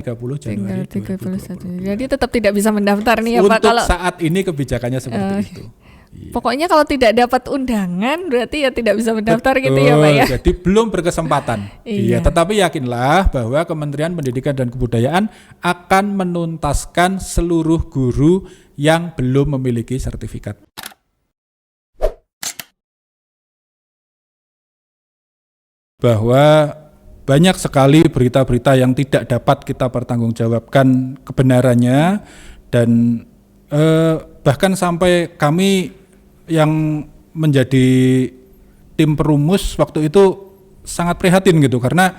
30 Januari tinggal 31. 2022. Jadi tetap tidak bisa mendaftar nih ya Pak. Untuk saat ini kebijakannya seperti itu. Iya. Pokoknya kalau tidak dapat undangan berarti ya tidak bisa mendaftar. Betul, gitu ya Pak ya. Jadi belum berkesempatan. Iya, tetapi yakinlah bahwa Kementerian Pendidikan dan Kebudayaan akan menuntaskan seluruh guru yang belum memiliki sertifikat. Bahwa banyak sekali berita-berita yang tidak dapat kita pertanggungjawabkan kebenarannya, dan bahkan sampai kami yang menjadi tim perumus waktu itu sangat prihatin gitu, karena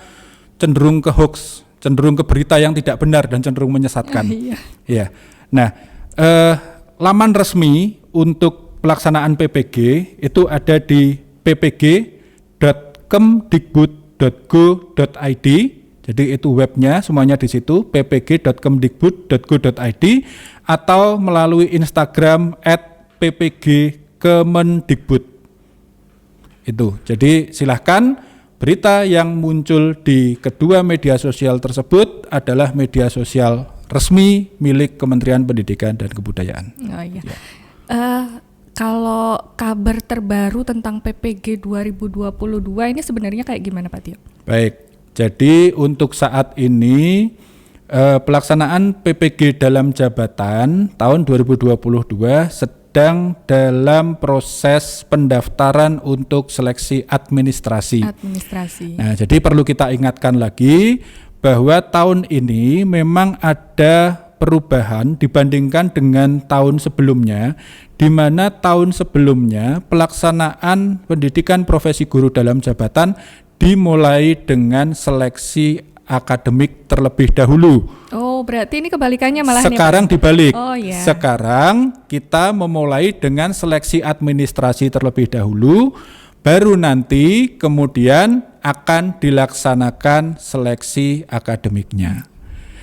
cenderung ke hoax, cenderung ke berita yang tidak benar dan cenderung menyesatkan. Ya. Nah, laman resmi untuk pelaksanaan PPG itu ada di ppg.kemdikbud.go.id. Jadi itu webnya semuanya di situ, ppg.kemdikbud.go.id, atau melalui Instagram @ppgkemendikbud. Itu. Jadi silahkan, berita yang muncul di kedua media sosial tersebut adalah media sosial resmi milik Kementerian Pendidikan dan Kebudayaan. Oh iya. Ya. Kalau kabar terbaru tentang PPG 2022 ini sebenarnya kayak gimana Pak Tio? Baik, jadi untuk saat ini pelaksanaan PPG dalam jabatan tahun 2022 sedang dalam proses pendaftaran untuk seleksi administrasi. Nah, jadi perlu kita ingatkan lagi bahwa tahun ini memang ada perubahan dibandingkan dengan tahun sebelumnya, di mana tahun sebelumnya pelaksanaan pendidikan profesi guru dalam jabatan dimulai dengan seleksi akademik terlebih dahulu. Oh, berarti ini kebalikannya malah. Sekarang dibalik. Oh, yeah. Sekarang kita memulai dengan seleksi administrasi terlebih dahulu, baru nanti kemudian akan dilaksanakan seleksi akademiknya.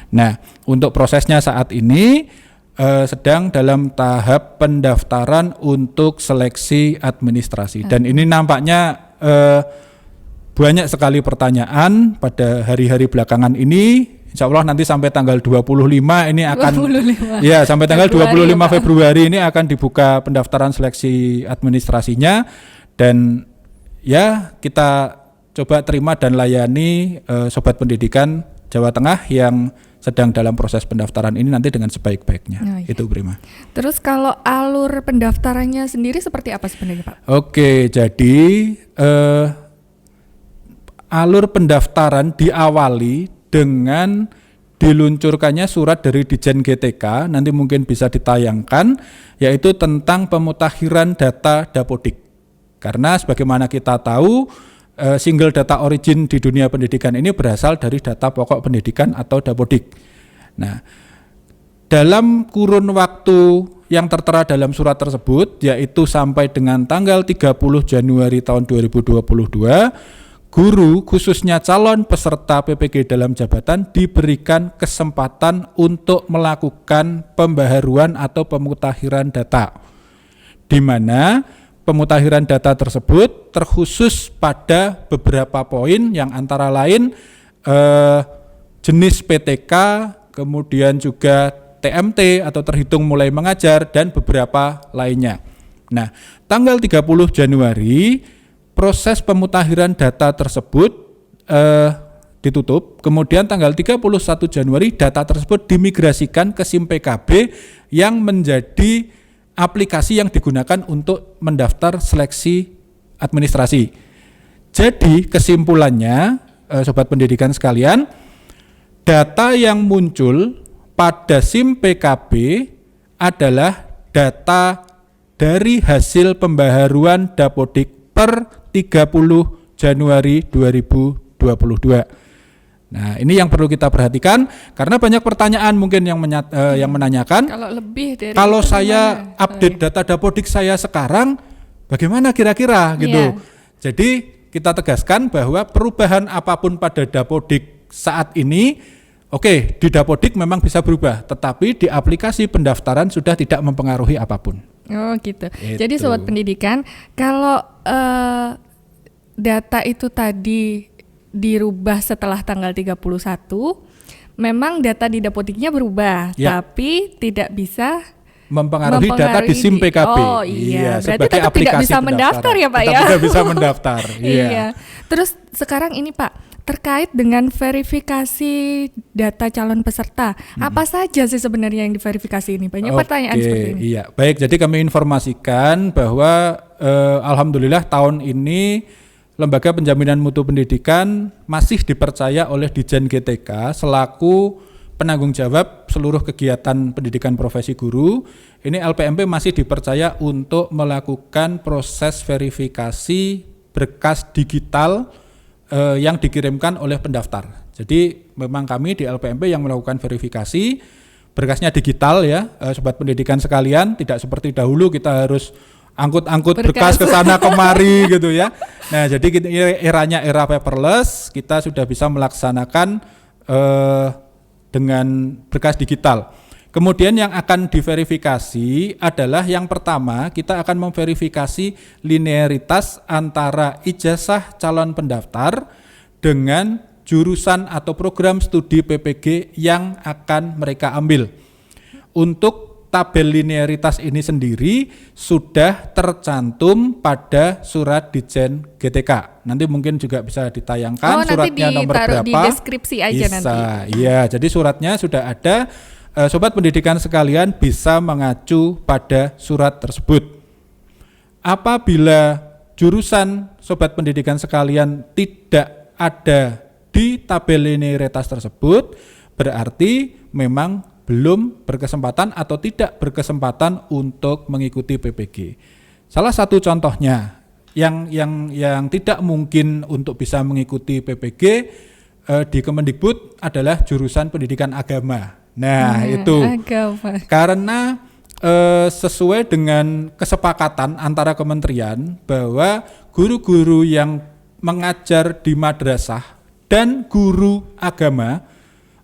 Nah, untuk prosesnya saat ini sedang dalam tahap pendaftaran untuk seleksi administrasi. Dan ini nampaknya banyak sekali pertanyaan pada hari-hari belakangan ini. Insya Allah nanti sampai tanggal 25 ini akan 25. Ya, sampai tanggal 25 Februari ini akan dibuka pendaftaran seleksi administrasinya, dan ya kita coba terima dan layani sobat pendidikan Jawa Tengah yang sedang dalam proses pendaftaran ini nanti dengan sebaik-baiknya. Oh, iya. Itu Prima. Terus kalau alur pendaftarannya sendiri seperti apa sebenarnya Pak? Oke, jadi alur pendaftaran diawali dengan diluncurkannya surat dari Ditjen GTK, nanti mungkin bisa ditayangkan, yaitu tentang pemutakhiran data Dapodik. Karena sebagaimana kita tahu, single data origin di dunia pendidikan ini berasal dari data pokok pendidikan atau Dapodik. Nah, dalam kurun waktu yang tertera dalam surat tersebut, yaitu sampai dengan tanggal 30 Januari tahun 2022, guru khususnya calon peserta PPG dalam jabatan diberikan kesempatan untuk melakukan pembaharuan atau pemutakhiran data, di mana pemutakhiran data tersebut terkhusus pada beberapa poin yang antara lain jenis PTK, kemudian juga TMT atau terhitung mulai mengajar, dan beberapa lainnya. Nah, tanggal 30 Januari proses pemutakhiran data tersebut ditutup, kemudian tanggal 31 Januari data tersebut dimigrasikan ke SIM PKB yang menjadi aplikasi yang digunakan untuk mendaftar seleksi administrasi. Jadi kesimpulannya, sobat pendidikan sekalian, data yang muncul pada SIM PKB adalah data dari hasil pembaharuan Dapodik per 30 Januari 2022. Nah, ini yang perlu kita perhatikan karena banyak pertanyaan mungkin yang menanyakan. Kalau saya update data Dapodik saya sekarang, bagaimana kira-kira gitu. Jadi kita tegaskan bahwa perubahan apapun pada Dapodik saat ini, oke, di Dapodik memang bisa berubah, tetapi di aplikasi pendaftaran sudah tidak mempengaruhi apapun. Oh gitu. Jadi sobat pendidikan, kalau data itu tadi dirubah setelah tanggal 31, memang data di Dapodiknya berubah, Ya. tapi tidak bisa mempengaruhi data di SIM PKB. Oh iya, berarti sebagai tetap tidak bisa aplikasi mendaftar ya Pak Tetap ya? tidak bisa mendaftar. Iya. Terus sekarang ini Pak, terkait dengan verifikasi data calon peserta, apa saja sih sebenarnya yang diverifikasi ini? Banyak pertanyaan seperti ini. Iya, baik. Jadi kami informasikan bahwa alhamdulillah tahun ini Lembaga Penjaminan Mutu Pendidikan masih dipercaya oleh Dijen GTK selaku penanggung jawab seluruh kegiatan pendidikan profesi guru. Ini LPMP masih dipercaya untuk melakukan proses verifikasi berkas digital yang dikirimkan oleh pendaftar. Jadi memang kami di LPMP yang melakukan verifikasi berkasnya digital ya, sobat pendidikan sekalian, tidak seperti dahulu kita harus angkut-angkut berkas ke sana kemari gitu ya. Nah, jadi eranya era paperless, kita sudah bisa melaksanakan dengan berkas digital. Kemudian yang akan diverifikasi adalah yang pertama, kita akan memverifikasi linearitas antara ijazah calon pendaftar dengan jurusan atau program studi PPG yang akan mereka ambil. Untuk tabel linearitas ini sendiri sudah tercantum pada surat Dijen GTK. Nanti mungkin juga bisa ditayangkan suratnya nomor berapa. Di deskripsi aja bisa, nanti. Iya, jadi suratnya sudah ada. Sobat pendidikan sekalian bisa mengacu pada surat tersebut. Apabila jurusan sobat pendidikan sekalian tidak ada di tabel linearitas tersebut, berarti memang belum berkesempatan atau tidak berkesempatan untuk mengikuti PPG. Salah satu contohnya yang tidak mungkin untuk bisa mengikuti PPG di Kemendikbud adalah jurusan pendidikan agama. Nah, itu agama. Karena sesuai dengan kesepakatan antara kementerian bahwa guru-guru yang mengajar di madrasah dan guru agama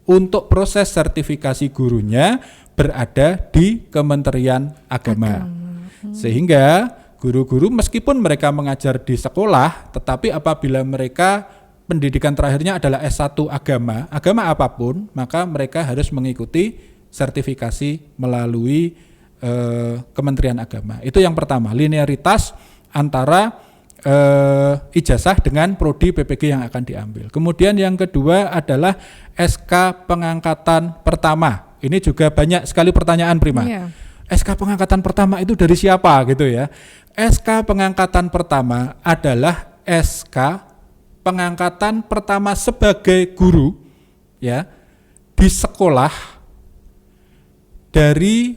untuk proses sertifikasi gurunya berada di Kementerian Agama. Sehingga guru-guru meskipun mereka mengajar di sekolah, tetapi apabila mereka pendidikan terakhirnya adalah S1 agama apapun, maka mereka harus mengikuti sertifikasi melalui Kementerian Agama. Itu yang pertama, linearitas antara ijazah dengan prodi PPG yang akan diambil. Kemudian yang kedua adalah SK pengangkatan pertama. Ini juga banyak sekali pertanyaan Prima. Iya. SK pengangkatan pertama itu dari siapa gitu ya. SK pengangkatan pertama adalah SK pengangkatan pertama sebagai guru ya di sekolah dari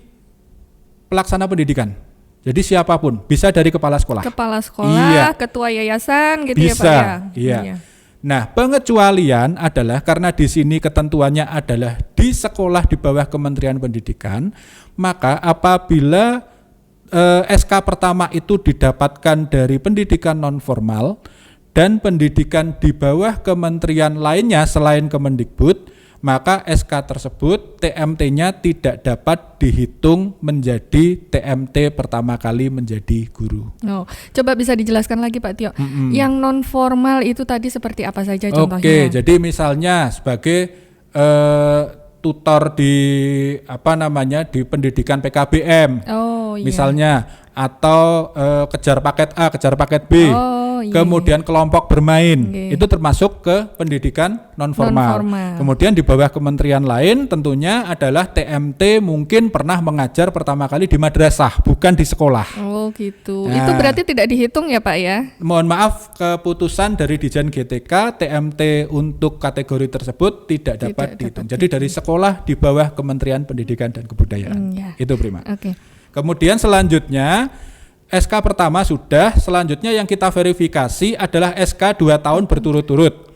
pelaksana pendidikan. Jadi siapapun, bisa dari kepala sekolah. Kepala sekolah, ketua yayasan gitu bisa, ya Pak ya. Iya. Nah, pengecualian adalah karena di sini ketentuannya adalah di sekolah di bawah Kementerian Pendidikan, maka apabila SK pertama itu didapatkan dari pendidikan non formal dan pendidikan di bawah kementerian lainnya selain Kemendikbud, maka SK tersebut TMT-nya tidak dapat dihitung menjadi TMT pertama kali menjadi guru. Oh, coba bisa dijelaskan lagi Pak Tio. Yang non formal itu tadi seperti apa saja contohnya? Oke, jadi misalnya sebagai tutor di di pendidikan PKBM. Oh, iya. Misalnya atau kejar paket A, kejar paket B. Oh, iya. Kemudian kelompok bermain. Oke. Itu termasuk ke pendidikan non formal. Non-formal. Kemudian di bawah kementerian lain tentunya adalah TMT mungkin pernah mengajar pertama kali di madrasah, bukan di sekolah. Oh, gitu. Nah. Itu berarti tidak dihitung ya, Pak ya? Mohon maaf, keputusan dari Dijen GTK TMT untuk kategori tersebut tidak dapat dihitung. Jadi dari sekolah di bawah Kementerian Pendidikan dan Kebudayaan. Ya. Itu Prima. Oke. Kemudian selanjutnya SK pertama sudah, selanjutnya yang kita verifikasi adalah SK 2 tahun berturut-turut.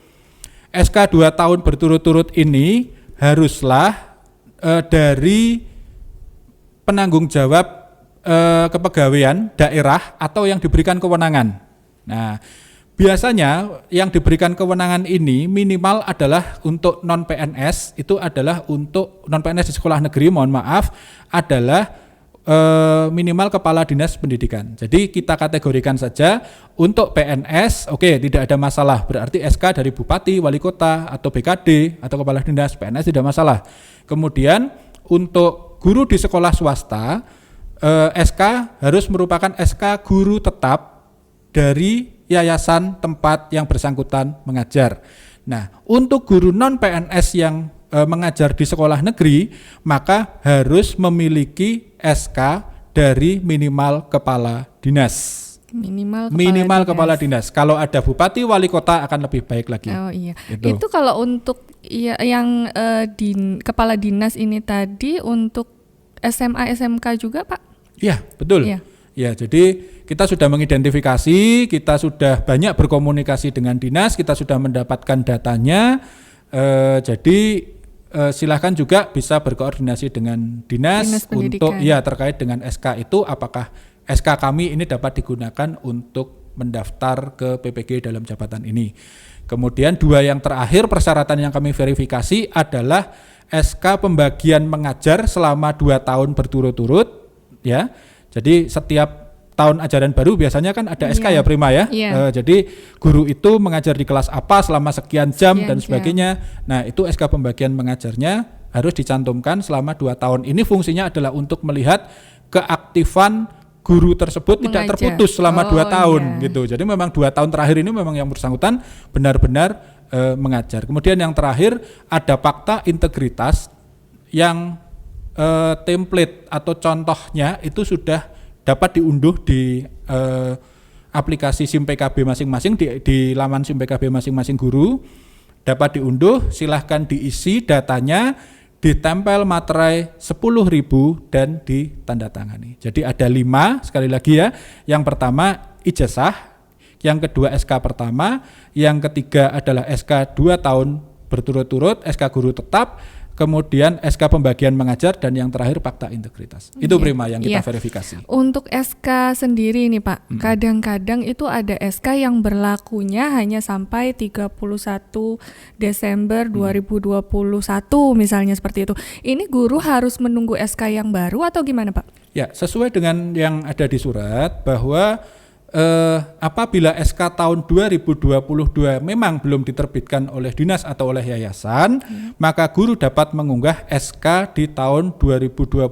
SK 2 tahun berturut-turut ini haruslah dari penanggung jawab kepegawaian daerah atau yang diberikan kewenangan. Nah, biasanya yang diberikan kewenangan ini minimal adalah untuk non-PNS, itu adalah untuk non-PNS di sekolah negeri, mohon maaf, adalah minimal kepala dinas pendidikan. Jadi kita kategorikan saja untuk PNS, oke, tidak ada masalah. Berarti SK dari bupati, wali kota, atau BKD atau kepala dinas PNS tidak masalah. Kemudian untuk guru di sekolah swasta, SK harus merupakan SK guru tetap dari yayasan tempat yang bersangkutan mengajar. Nah, untuk guru non PNS yang mengajar di sekolah negeri, maka harus memiliki SK dari minimal kepala dinas. Minimal kepala dinas. Kalau ada bupati, wali kota akan lebih baik lagi. Oh iya. Itu kalau untuk yang kepala dinas ini tadi untuk SMA SMK juga, Pak? Iya, betul. Iya. Ya, jadi kita sudah mengidentifikasi, kita sudah banyak berkomunikasi dengan dinas, kita sudah mendapatkan datanya. Jadi silahkan juga bisa berkoordinasi dengan dinas untuk terkait dengan SK itu, apakah SK kami ini dapat digunakan untuk mendaftar ke PPG dalam jabatan ini. Kemudian 2 yang terakhir persyaratan yang kami verifikasi adalah SK pembagian mengajar selama 2 tahun berturut-turut, ya. Jadi setiap tahun ajaran baru biasanya kan ada SK ya Prima ya. Jadi guru itu mengajar di kelas apa selama sekian jam dan sebagainya. Nah, itu SK pembagian mengajarnya harus dicantumkan selama 2 tahun. Ini fungsinya adalah untuk melihat keaktifan guru tersebut tidak terputus selama 2 tahun gitu. Jadi memang 2 tahun terakhir ini memang yang bersangkutan benar-benar mengajar. Kemudian yang terakhir ada fakta integritas yang template atau contohnya itu sudah dapat diunduh di aplikasi SIM PKB masing-masing, di laman SIM PKB masing-masing guru dapat diunduh, silahkan diisi datanya, ditempel materai 10.000 dan ditandatangani. Jadi ada 5 sekali lagi ya. Yang pertama ijazah, yang kedua SK pertama, yang ketiga adalah SK 2 tahun berturut-turut, SK guru tetap, kemudian SK pembagian mengajar, dan yang terakhir fakta integritas. Itu Prima yang kita verifikasi. Untuk SK sendiri nih Pak, kadang-kadang itu ada SK yang berlakunya hanya sampai 31 Desember 2021 misalnya seperti itu. Ini guru harus menunggu SK yang baru atau gimana Pak? Ya, sesuai dengan yang ada di surat bahwa apabila SK tahun 2022 memang belum diterbitkan oleh dinas atau oleh yayasan, maka guru dapat mengunggah SK di tahun 2020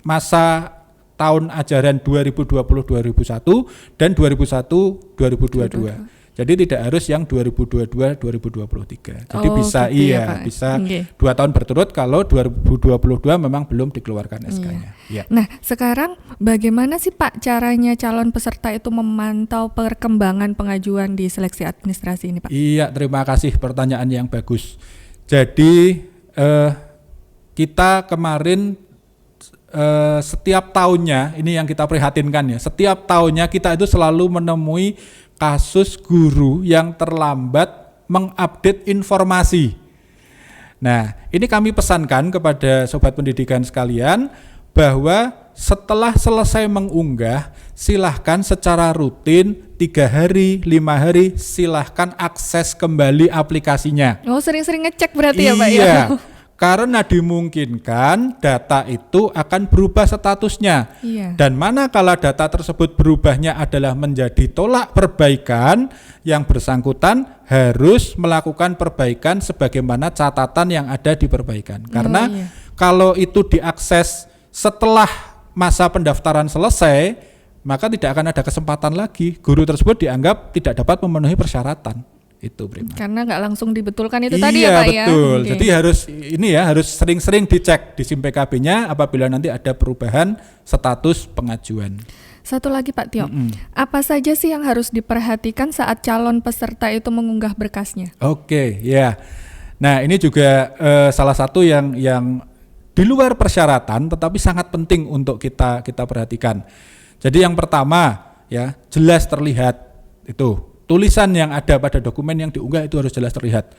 masa tahun ajaran 2020-2021 dan 2021-2022. Jadi tidak harus yang 2022-2023. Jadi bisa gitu bisa 2 tahun berturut kalau 2022 memang belum dikeluarkan SK-nya. Iya. Nah, sekarang bagaimana sih Pak caranya calon peserta itu memantau perkembangan pengajuan di seleksi administrasi ini Pak? Iya, terima kasih pertanyaan yang bagus. Jadi kita kemarin setiap tahunnya, ini yang kita prihatinkan ya, setiap tahunnya kita itu selalu menemui kasus guru yang terlambat mengupdate informasi. Nah, ini kami pesankan kepada sobat pendidikan sekalian bahwa setelah selesai mengunggah, silahkan secara rutin 3 hari, 5 hari, silahkan akses kembali aplikasinya. Oh, sering-sering ngecek berarti ya Pak ya? Iya. Karena dimungkinkan data itu akan berubah statusnya. Dan manakala data tersebut berubahnya adalah menjadi tolak perbaikan, yang bersangkutan harus melakukan perbaikan sebagaimana catatan yang ada di perbaikan. Karena kalau itu diakses setelah masa pendaftaran selesai, maka tidak akan ada kesempatan lagi. Guru tersebut dianggap tidak dapat memenuhi persyaratan. Itu Prima. Karena nggak langsung dibetulkan itu tadi ya Pak ya. Iya betul. Jadi harus sering-sering dicek di SIM PKB-nya apabila nanti ada perubahan status pengajuan. Satu lagi Pak Tio, apa saja sih yang harus diperhatikan saat calon peserta itu mengunggah berkasnya? Oke, ya. Nah ini juga salah satu yang di luar persyaratan tetapi sangat penting untuk kita perhatikan. Jadi yang pertama ya, jelas terlihat itu. Tulisan yang ada pada dokumen yang diunggah itu harus jelas terlihat.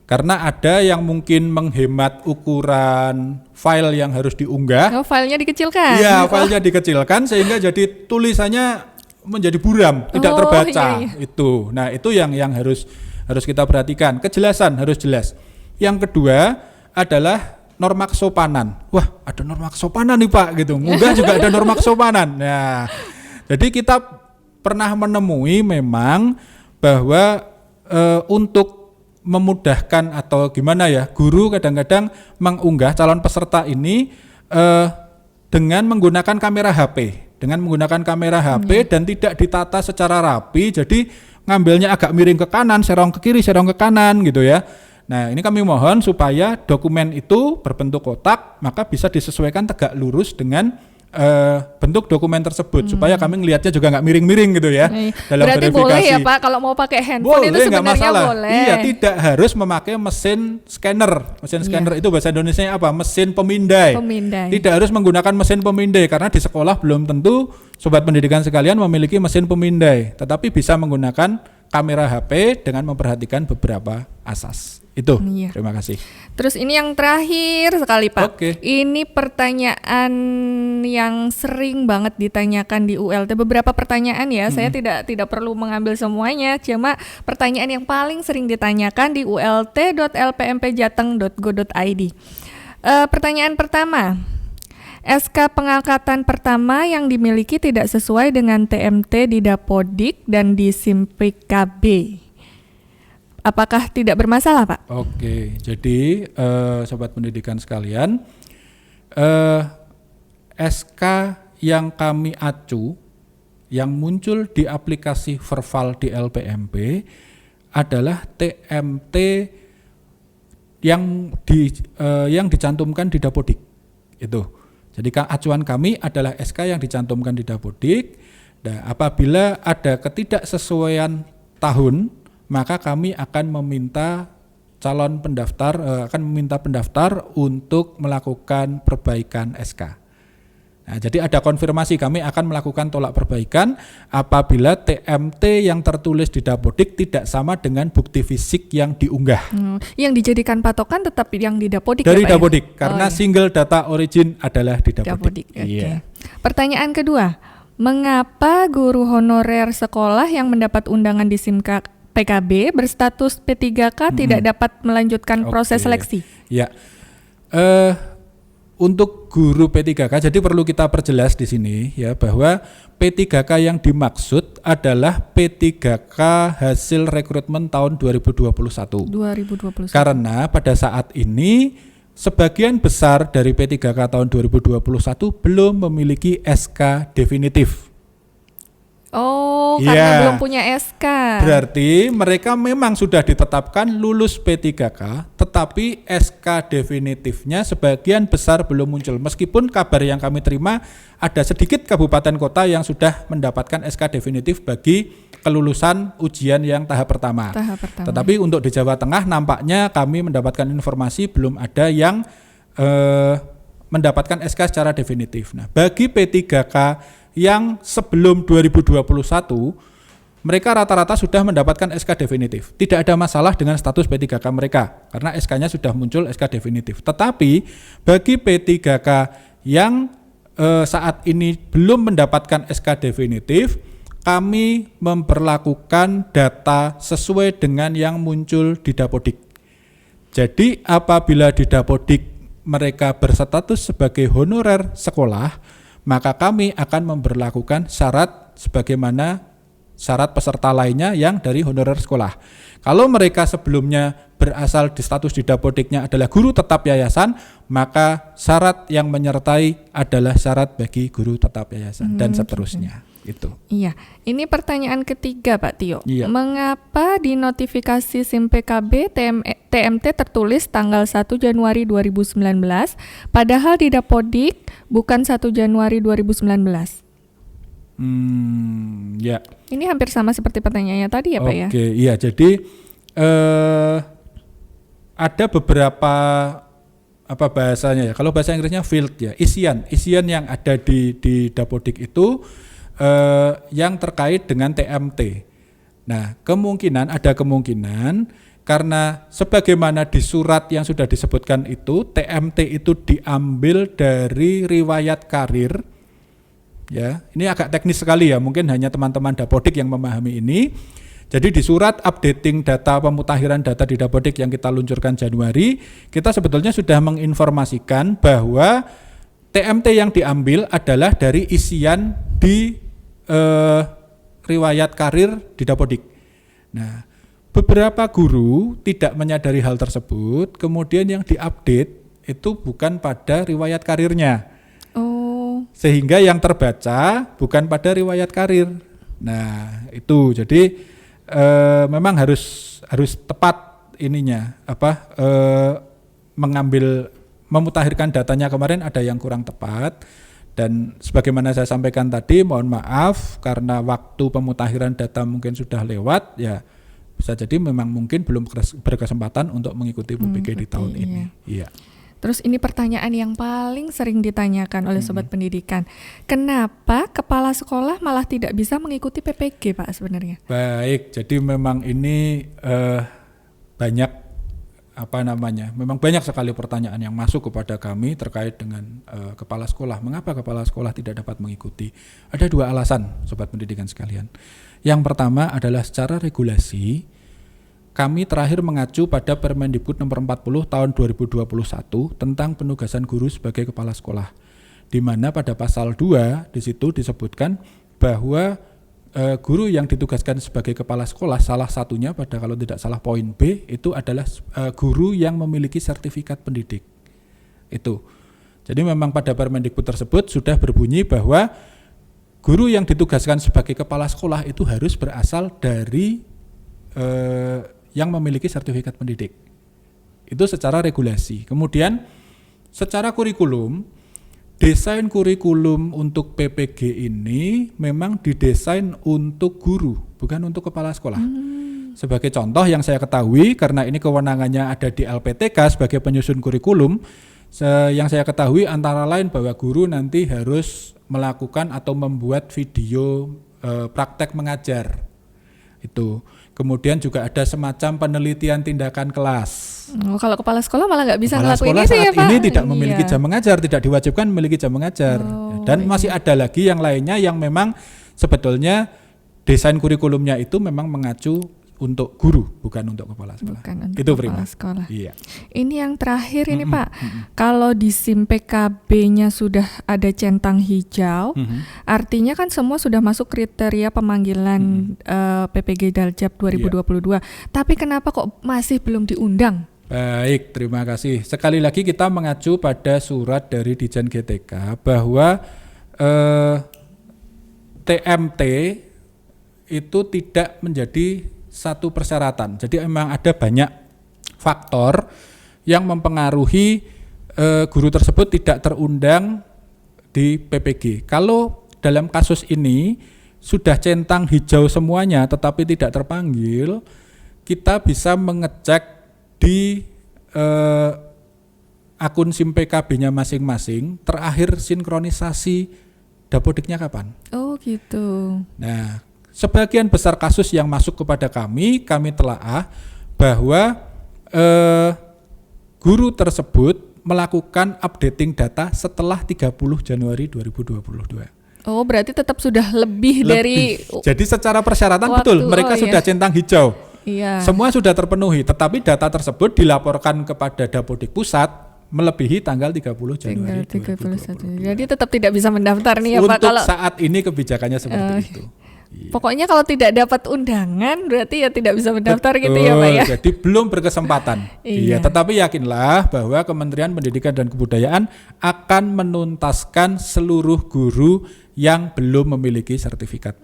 Karena ada yang mungkin menghemat ukuran file yang harus diunggah. Oh, filenya dikecilkan. Iya, filenya dikecilkan sehingga jadi tulisannya menjadi buram, tidak terbaca. Itu. Nah, itu yang harus kita perhatikan. Kejelasan harus jelas. Yang kedua adalah norma kesopanan. Wah, ada norma kesopanan nih Pak gitu. Ngunggah juga ada norma kesopanan. Nah, jadi kita pernah menemui memang bahwa untuk memudahkan atau gimana ya, guru kadang-kadang mengunggah calon peserta ini dengan menggunakan kamera HP. Dengan menggunakan kamera HP dan tidak ditata secara rapi, jadi ngambilnya agak miring ke kanan, serong ke kiri, serong ke kanan gitu ya. Nah, ini kami mohon supaya dokumen itu berbentuk kotak, maka bisa disesuaikan tegak lurus dengan bentuk dokumen tersebut supaya kami ngelihatnya juga nggak miring-miring gitu ya. Dalam berarti verifikasi. boleh ya Pak kalau mau pakai handphone itu sebenarnya boleh. Iya, tidak harus memakai mesin scanner. Mesin scanner itu bahasa Indonesianya apa? Mesin pemindai. Tidak harus menggunakan mesin pemindai karena di sekolah belum tentu sobat pendidikan sekalian memiliki mesin pemindai, tetapi bisa menggunakan kamera HP dengan memperhatikan beberapa asas. Itu. Iya. Terima kasih. Terus ini yang terakhir sekali Pak. Oke. Ini pertanyaan yang sering banget ditanyakan di ULT. Beberapa pertanyaan ya, saya tidak perlu mengambil semuanya, cuma pertanyaan yang paling sering ditanyakan di ult.lpmpjateng.go.id. Pertanyaan pertama, SK pengangkatan pertama yang dimiliki tidak sesuai dengan TMT di Dapodik dan di SIMPKB. Apakah tidak bermasalah, Pak? Oke, jadi sobat pendidikan sekalian, SK yang kami acu yang muncul di aplikasi Verval di LPMP adalah TMT yang dicantumkan di Dapodik. Itu. Jadi acuan kami adalah SK yang dicantumkan di Dapodik. Nah, apabila ada ketidaksesuaian tahun, maka kami akan meminta pendaftar untuk melakukan perbaikan SK. Nah, jadi ada konfirmasi kami akan melakukan tolak perbaikan apabila TMT yang tertulis di Dapodik tidak sama dengan bukti fisik yang diunggah. Yang dijadikan patokan tetap yang di Dapodik dari ya, Pak, Dapodik ya? karena single data origin adalah di Dapodik. Iya. Pertanyaan kedua, mengapa guru honorer sekolah yang mendapat undangan di PKB berstatus P3K tidak dapat melanjutkan proses seleksi? Ya, untuk guru P3K, jadi perlu kita perjelas di sini ya bahwa P3K yang dimaksud adalah P3K hasil rekrutmen tahun 2021. Karena pada saat ini sebagian besar dari P3K tahun 2021 belum memiliki SK definitif. Oh, karena belum punya SK. Berarti mereka memang sudah ditetapkan lulus P3K, tetapi SK definitifnya sebagian besar belum muncul. Meskipun kabar yang kami terima ada sedikit kabupaten kota yang sudah mendapatkan SK definitif bagi kelulusan ujian yang tahap pertama. Tetapi untuk di Jawa Tengah nampaknya kami mendapatkan informasi belum ada yang mendapatkan SK secara definitif. Nah, bagi P3K yang sebelum 2021 mereka rata-rata sudah mendapatkan SK definitif. Tidak ada masalah dengan status P3K mereka karena SK-nya sudah muncul SK definitif. Tetapi bagi P3K yang saat ini belum mendapatkan SK definitif, kami memperlakukan data sesuai dengan yang muncul di Dapodik. Jadi apabila di Dapodik mereka berstatus sebagai honorer sekolah, maka kami akan memberlakukan syarat sebagaimana syarat peserta lainnya yang dari honorer sekolah. Kalau mereka sebelumnya berasal di status di Dapodiknya adalah guru tetap yayasan, maka syarat yang menyertai adalah syarat bagi guru tetap yayasan dan seterusnya. Itu. Iya, ini pertanyaan ketiga Pak Tio. Iya. Mengapa di notifikasi SIM PKB TMT tertulis tanggal 1 Januari 2019, padahal di Dapodik bukan 1 Januari 2019? Ya. Ini hampir sama seperti pertanyaannya tadi ya Pak ya? Oke, iya. Jadi ada beberapa apa bahasanya ya? Kalau bahasa Inggrisnya field ya, isian yang ada di Dapodik itu yang terkait dengan TMT. Nah, ada kemungkinan karena sebagaimana di surat yang sudah disebutkan itu, TMT itu diambil dari riwayat karir. Ya, ini agak teknis sekali ya, mungkin hanya teman-teman Dapodik yang memahami ini. Jadi di surat updating data pemutakhiran data di Dapodik yang kita luncurkan Januari, kita sebetulnya sudah menginformasikan bahwa TMT yang diambil adalah dari isian di riwayat karir di Dapodik. Nah, beberapa guru tidak menyadari hal tersebut, kemudian yang diupdate itu bukan pada riwayat karirnya. Sehingga yang terbaca bukan pada riwayat karir. Nah, itu jadi memang harus tepat ininya memutakhirkan datanya kemarin ada yang kurang tepat, dan sebagaimana saya sampaikan tadi, mohon maaf karena waktu pemutakhiran data mungkin sudah lewat, ya bisa jadi memang mungkin belum berkesempatan untuk mengikuti PPG di tahun ini. Iya. Terus ini pertanyaan yang paling sering ditanyakan oleh sobat pendidikan. Kenapa kepala sekolah malah tidak bisa mengikuti PPG, Pak, sebenarnya? Baik, jadi memang ini memang banyak sekali pertanyaan yang masuk kepada kami terkait dengan kepala sekolah. Mengapa kepala sekolah tidak dapat mengikuti? Ada 2 alasan, sobat pendidikan sekalian. Yang pertama adalah secara regulasi, kami terakhir mengacu pada Permendikbud nomor 40 tahun 2021 tentang penugasan guru sebagai kepala sekolah, di mana pada pasal 2 di situ disebutkan bahwa guru yang ditugaskan sebagai kepala sekolah, salah satunya pada kalau tidak salah poin B itu adalah guru yang memiliki sertifikat pendidik. Itu. Jadi memang pada Permendikbud tersebut sudah berbunyi bahwa guru yang ditugaskan sebagai kepala sekolah itu harus berasal dari yang memiliki sertifikat pendidik. Itu secara regulasi. Kemudian secara kurikulum, desain kurikulum untuk PPG ini memang didesain untuk guru, bukan untuk kepala sekolah. Sebagai contoh yang saya ketahui, karena ini kewenangannya ada di LPTK sebagai penyusun kurikulum, yang saya ketahui antara lain bahwa guru nanti harus melakukan atau membuat video praktek mengajar. Itu. Kemudian juga ada semacam penelitian tindakan kelas. Kalau kepala sekolah malah nggak bisa ngelakuin itu ya, Pak? Ini tidak memiliki jam mengajar, tidak diwajibkan memiliki jam mengajar. Dan masih ada lagi yang lainnya yang memang sebetulnya desain kurikulumnya itu memang mengacu untuk guru, bukan untuk kepala sekolah. Bukan untuk itu kepala sekolah. Iya. Ini yang terakhir ini Pak, kalau di SIM PKB-nya sudah ada centang hijau, artinya kan semua sudah masuk kriteria pemanggilan PPG Daljab 2022. Tapi kenapa kok masih belum diundang? Baik, terima kasih. Sekali lagi kita mengacu pada surat dari Ditjen GTK bahwa TMT itu tidak menjadi satu persyaratan. Jadi memang ada banyak faktor yang mempengaruhi guru tersebut tidak terundang di PPG. Kalau dalam kasus ini sudah centang hijau semuanya tetapi tidak terpanggil, kita bisa mengecek di akun SIM PKB-nya masing-masing terakhir sinkronisasi Dapodiknya kapan. Oh gitu. Nah, sebagian besar kasus yang masuk kepada kami telaah bahwa guru tersebut melakukan updating data setelah 30 Januari 2022. Oh, berarti tetap sudah lebih dari. Jadi secara persyaratan betul, mereka sudah centang hijau. Iya. Semua sudah terpenuhi, tetapi data tersebut dilaporkan kepada Dapodik Pusat melebihi tanggal 30 Januari 2021. Jadi tetap tidak bisa mendaftar nih ya Pak. Untuk saat ini kebijakannya seperti itu. Iya. Pokoknya kalau tidak dapat undangan berarti ya tidak bisa mendaftar. Betul, gitu ya Pak ya. Jadi belum berkesempatan. Iya, tetapi yakinlah bahwa Kementerian Pendidikan dan Kebudayaan akan menuntaskan seluruh guru yang belum memiliki sertifikat.